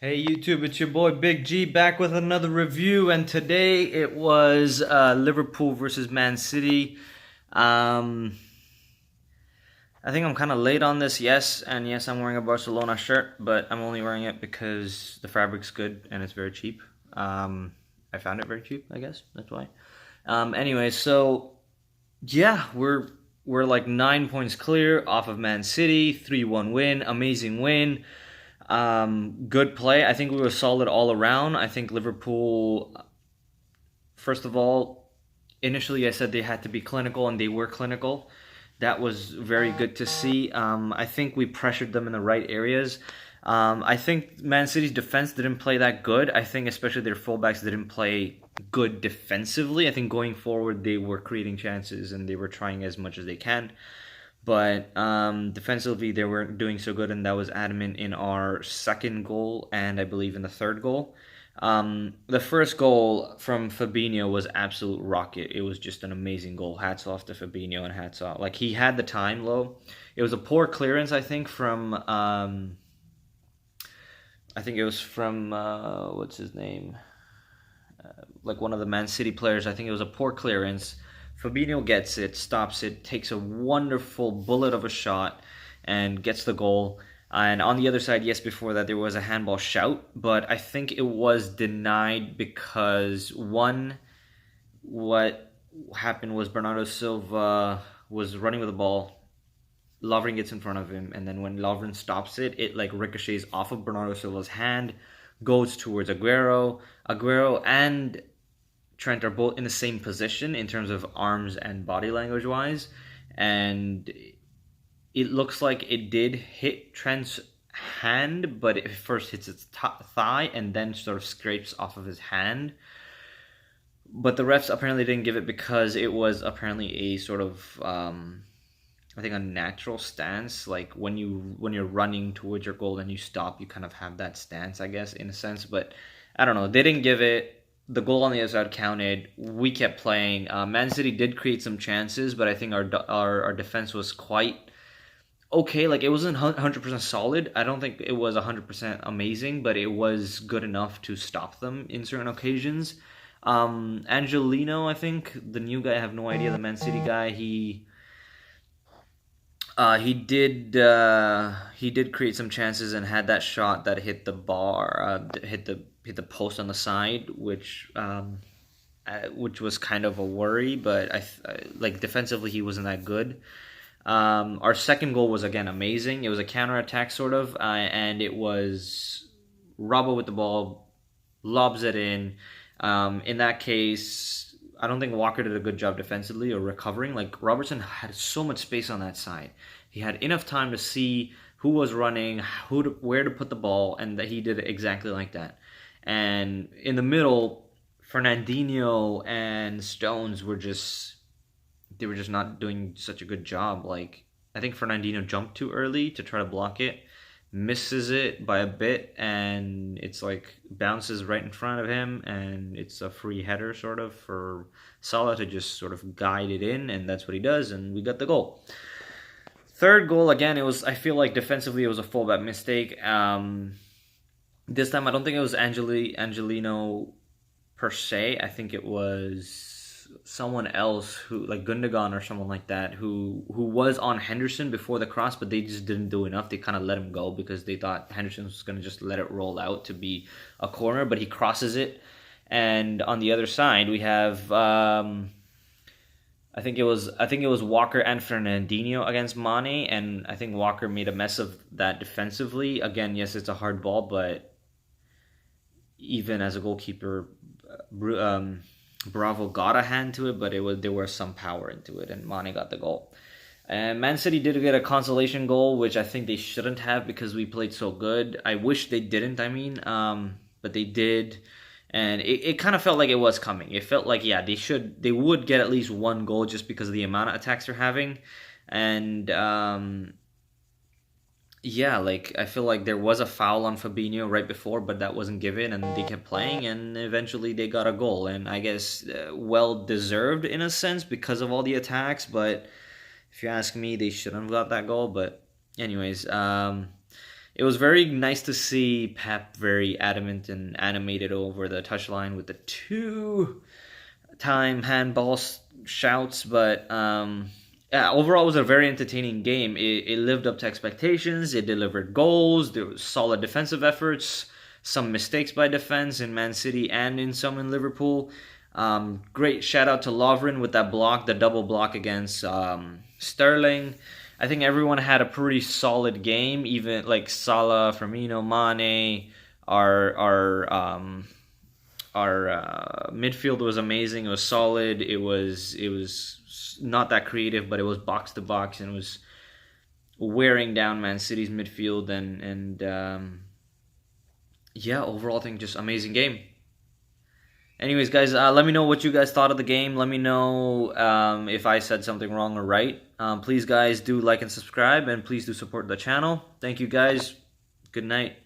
Hey YouTube, it's your boy Big G back with another review, and today it was Liverpool versus Man City. Um, I think I'm kind of late on this, yes, and yes, I'm wearing a Barcelona shirt, but I'm only wearing it because the fabric's good and it's very cheap. I found it very cheap, I guess, that's why. Anyway, so yeah, we're like 9 points clear off of Man City, 3-1 win, amazing win. Good play. I think we were solid all around. I think Liverpool, first of all, initially I said they had to be clinical, and they were clinical. That was very good to see. I think we pressured them in the right areas. I think Man City's defense didn't play that good. I think especially their fullbacks didn't play good defensively. I think going forward they were creating chances and they were trying as much as they can. But defensively, they weren't doing so good, and that was adamant in our second goal and I believe in the third goal. The first goal from Fabinho was absolute rocket. It was just an amazing goal. Hats off to Fabinho and hats off. Like, he had the time low. It was a poor clearance, I think, from I think it was from what's his name? Like one of the Man City players. I think it was a poor clearance. Fabinho gets it, stops it, takes a wonderful bullet of a shot, and gets the goal. And on the other side, yes, before that there was a handball shout, but I think it was denied because one, what happened was Bernardo Silva was running with the ball. Lovren gets in front of him, and then when Lovren stops it, it like ricochets off of Bernardo Silva's hand, goes towards Aguero. Aguero and Trent are both in the same position in terms of arms and body language wise, and it looks like it did hit Trent's hand, but it first hits his thigh and then sort of scrapes off of his hand. But the refs apparently didn't give it because it was apparently a sort of I think a natural stance. Like when you're running towards your goal and you stop, you kind of have that stance, I guess, in a sense. But I don't know. They didn't give it. The goal on the other side counted. We kept playing. Man City did create some chances, but I think our defense was quite okay. Like, it wasn't 100% solid. I don't think it was 100% amazing, but it was good enough to stop them in certain occasions. Angelino, I think the new guy. I have no idea. The Man City guy. He did create some chances and had that shot that hit the bar, hit the post on the side, which was kind of a worry. But like, defensively he wasn't that good. Our second goal was again amazing. It was a counter attack sort of, and it was Robbo with the ball, lobs it in. In that case, I don't think Walker did a good job defensively or recovering. Like, Robertson had so much space on that side. He had enough time to see who was running, where to put the ball, and that he did exactly like that. And in the middle, Fernandinho and Stones were just not doing such a good job. Like, I think Fernandinho jumped too early to try to block it, misses it by a bit, and it's like bounces right in front of him, and it's a free header sort of for Salah to just sort of guide it in, and that's what he does, and we got the goal. Third goal, again, I feel like defensively it was a fullback mistake. This time I don't think it was Angelino per se. I think it was someone else, who, like Gundogan or someone like that, who was on Henderson before the cross, but they just didn't do enough. They kind of let him go because they thought Henderson was going to just let it roll out to be a corner, but he crosses it. And on the other side, we have I think it was Walker and Fernandinho against Mane, and I think Walker made a mess of that defensively. Again, yes, it's a hard ball, but even as a goalkeeper, Bravo got a hand to it, but there was some power into it, and Mane got the goal. And Man City did get a consolation goal, which I think they shouldn't have because we played so good. I wish they didn't. But they did, and it kind of felt like it was coming. It felt like, yeah, they would get at least one goal just because of the amount of attacks they're having, and yeah, like, I feel like there was a foul on Fabinho right before, but that wasn't given, and they kept playing, and eventually they got a goal, and I guess well deserved in a sense because of all the attacks. But if you ask me, they shouldn't have got that goal. But anyways, it was very nice to see Pep very adamant and animated over the touchline with the 2-time handball shouts. But yeah, overall, it was a very entertaining game. It lived up to expectations. It delivered goals. There was solid defensive efforts. Some mistakes by defense in Man City and in some in Liverpool. Great shout out to Lovren with that block, the double block against Sterling. I think everyone had a pretty solid game, even like Salah, Firmino, Mane. Our midfield was amazing. It was solid. It was not that creative, but it was box to box, and it was wearing down Man City's midfield. And yeah, overall, I think just amazing game. Anyways, guys, let me know what you guys thought of the game. Let me know if I said something wrong or right. Please, guys, do like and subscribe, and please do support the channel. Thank you, guys. Good night.